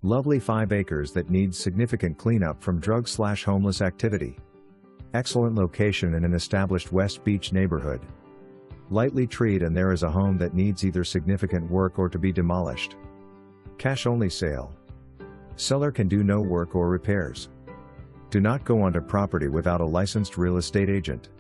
Lovely 5 acres that needs significant cleanup from drug/homeless activity. Excellent location in an established West Beach neighborhood. Lightly treed, and there is a home that needs either significant work or to be demolished. Cash only sale. Seller can do no work or repairs. Do not go onto property without a licensed real estate agent.